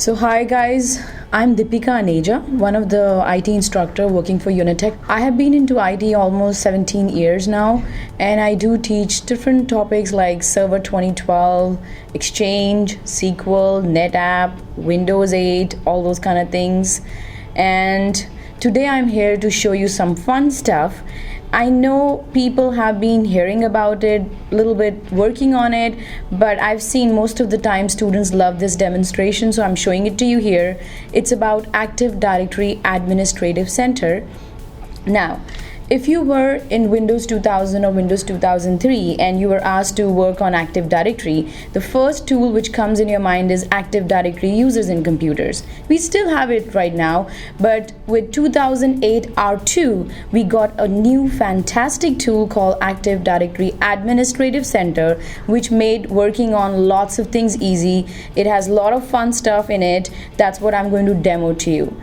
So hi guys, I'm Deepika, one of the IT instructor working for Unitek. I have been into IT almost 17 years now, and I do teach different topics like Server 2012, Exchange, SQL, NetApp, Windows 8, all those kind of things. And today I'm here to show you some fun stuff. I know people have been hearing about it, a little bit working on it, but I've seen most of the time students love this demonstration, so I'm showing it to you here. It's about Active Directory Administrative Center. Now, if you were in Windows 2000 or Windows 2003 and you were asked to work on Active Directory, the first tool which comes in your mind is Active Directory Users in Computers. We still have it right now, but with 2008 R2, we got a new fantastic tool called Active Directory Administrative Center, which made working on lots of things easy. It has a lot of fun stuff in it. That's what I'm going to demo to you.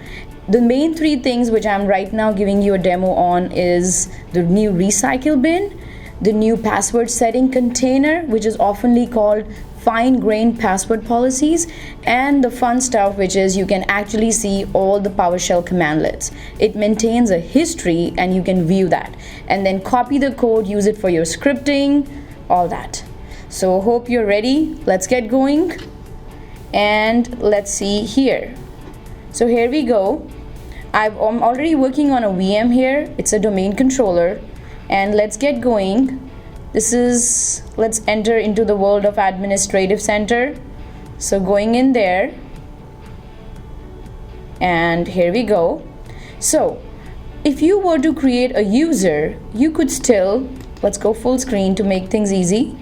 The main three things which I'm right now giving you a demo on is the new recycle bin, the new password setting container, which is oftenly called fine-grained password policies, and the fun stuff, which is you can actually see all the PowerShell commandlets. It maintains a history and you can view that and then copy the code, use it for your scripting, all that. So hope you're ready. Let's get going and let's see here. So here we go. I'm already working on a VM here. It's a domain controller, and let's get going. Let's enter into the world of Administrative Center. So going in there, and here we go. So if you were to create a user, you could still, let's go full screen to make things easy.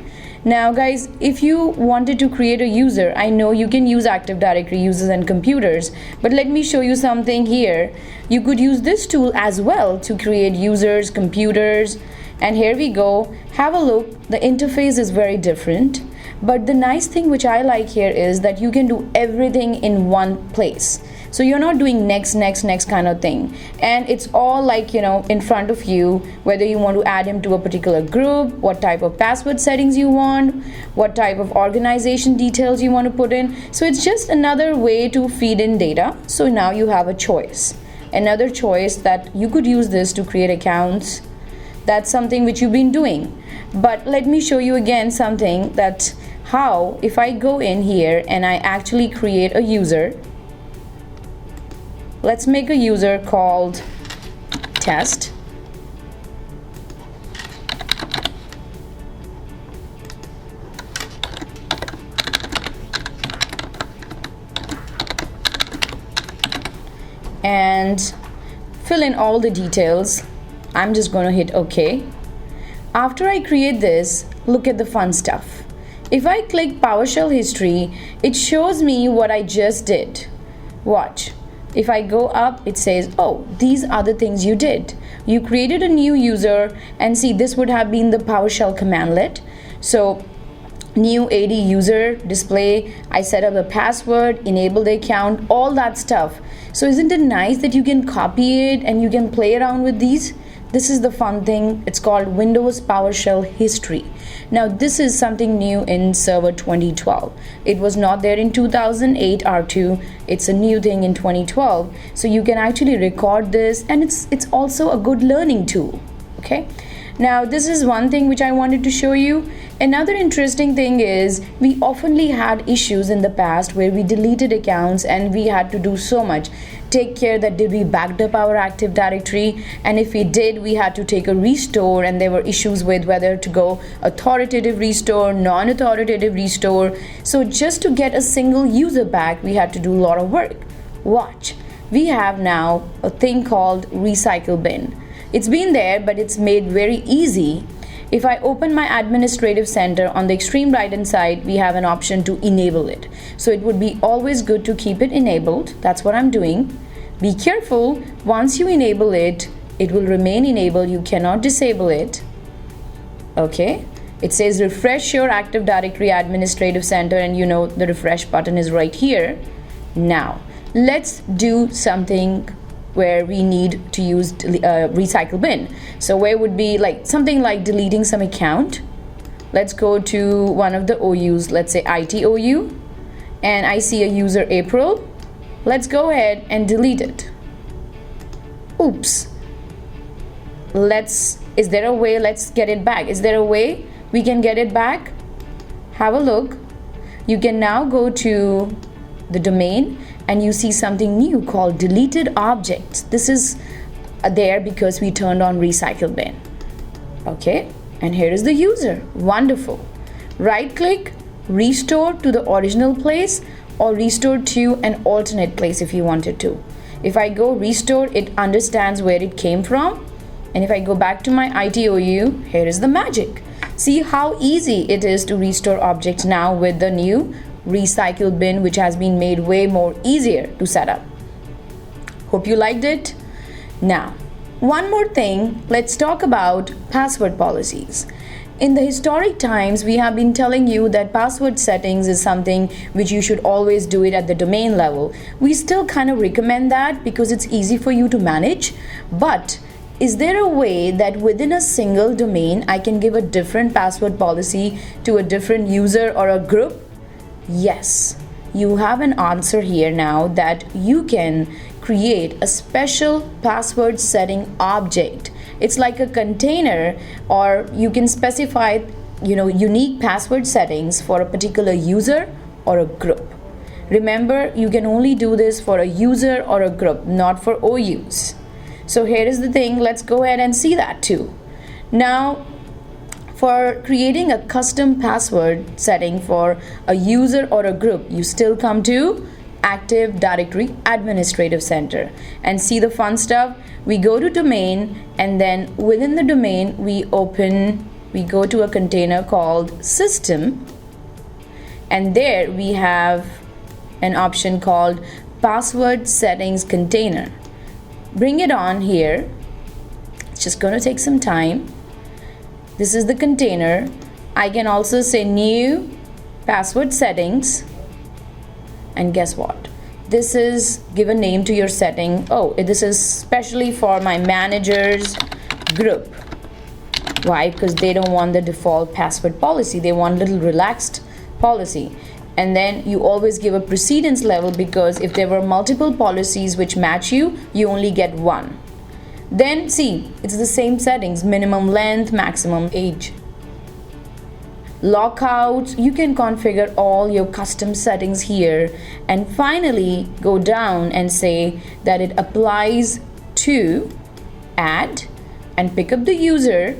Now guys, if you wanted to create a user, I know you can use Active Directory Users and Computers, but let me show you something here. You could use this tool as well to create users, computers, and here we go. Have a look. The interface is very different, but the nice thing which I like here is that you can do everything in one place. So you're not doing next kind of thing, and it's all like, in front of you, whether you want to add him to a particular group, what type of password settings you want, what type of organization details you want to put in. So it's just another way to feed in data. So now you have a choice, another choice that you could use this to create accounts. That's something which you've been doing, but let me show you again something that how if I go in here and I actually create a user. Let's make a user called test. And fill in all the details. I'm just going to hit OK. After I create this, look at the fun stuff. If I click PowerShell history, it shows me what I just did. Watch. If I go up, it says, oh, these are the things you did. You created a new user, and see, this would have been the PowerShell commandlet. So new AD user display, I set up the password, enable the account, all that stuff. So isn't it nice that you can copy it and you can play around with these? This is the fun thing. It's called Windows PowerShell History. Now this is something new in Server 2012. It was not there in 2008 R2. It's a new thing in 2012. So you can actually record this, and it's also a good learning tool. Okay. Now this is one thing which I wanted to show you. Another interesting thing is we oftenly had issues in the past where we deleted accounts and we had to do so much. Take care that did we backed up our Active Directory, and if we did, we had to take a restore, and there were issues with whether to go authoritative restore, non-authoritative restore. So just to get a single user back, we had to do a lot of work. Watch, we have now a thing called recycle bin. It's been there, but it's made very easy. If I open my Administrative Center, on the extreme right hand side, we have an option to enable it. So it would be always good to keep it enabled. That's what I'm doing. Be careful, once you enable it, it will remain enabled. You cannot disable it. Okay. It says refresh your Active Directory Administrative Center, and the refresh button is right here. Now, let's do something where we need to use recycle bin. So where would be like something like deleting some account. Let's go to one of the OUs, let's say IT OU, and I see a user April. Let's go ahead and delete it. Oops. Is there a way? Let's get it back. Is there a way we can get it back? Have a look. You can now go to the domain and you see something new called deleted objects. This is there because we turned on recycle bin. Okay, and here is the user. Wonderful. Right click, restore to the original place, or restore to an alternate place if you wanted to. If I go restore, it understands where it came from. And if I go back to my ITOU, here is the magic. See how easy it is to restore objects now with the new recycle bin, which has been made way more easier to set up. Hope you liked it. Now, one more thing, let's talk about password policies. In the historic times, we have been telling you that password settings is something which you should always do it at the domain level. We still kind of recommend that because it's easy for you to manage, but is there a way that within a single domain I can give a different password policy to a different user or a group? Yes, you have an answer here now that you can create a special password setting object. It's like a container, or you can specify, unique password settings for a particular user or a group. Remember, you can only do this for a user or a group, not for OUs. So here is the thing, let's go ahead and see that too. Now, for creating a custom password setting for a user or a group, you still come to Active Directory Administrative Center and see the fun stuff. We go to domain, and then within the domain we go to a container called system, and there we have an option called password settings container. Bring it on here. It's just going to take some time. This is the container. I can also say new password settings, and guess what? This is give a name to your setting. Oh, this is specially for my managers group. Why? Because they don't want the default password policy. They want a little relaxed policy. And then you always give a precedence level, because if there were multiple policies which match you, you only get one. Then see, it's the same settings: minimum length, maximum age, lockout. You can configure all your custom settings here, and finally go down and say that it applies to add and pick up the user.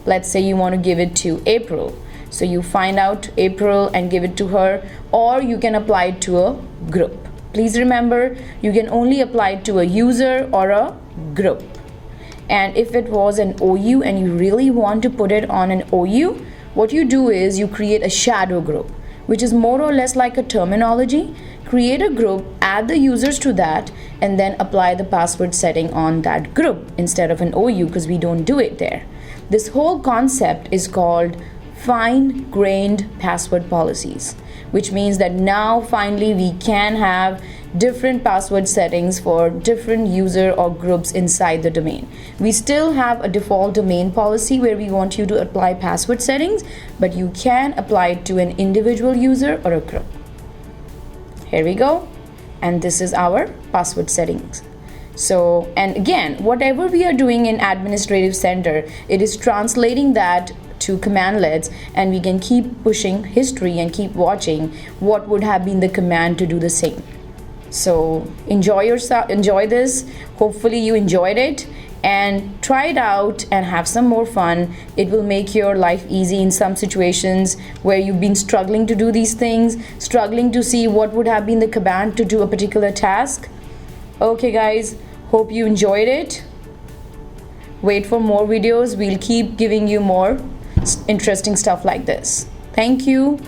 Let's say you want to give it to April. So you find out April and give it to her, or you can apply it to a group. Please remember, you can only apply it to a user or a group. And if it was an OU and you really want to put it on an OU, what you do is you create a shadow group, which is more or less like a terminology. Create a group, add the users to that, and then apply the password setting on that group instead of an OU, because we don't do it there. This whole concept is called fine-grained password policies, which means that now finally we can have different password settings for different user or groups inside the domain. We still have a default domain policy where we want you to apply password settings, but you can apply it to an individual user or a group. Here we go, and this is our password settings. So, and again, whatever we are doing in Administrative Center, it is translating that to commandlets, and we can keep pushing history and keep watching what would have been the command to do the same. So enjoy this. Hopefully you enjoyed it, and try it out and have some more fun. It will make your life easy in some situations where you've been struggling to do these things, struggling to see what would have been the command to do a particular task. Okay guys, hope you enjoyed it. Wait for more videos. We'll keep giving you more interesting stuff like this. Thank you.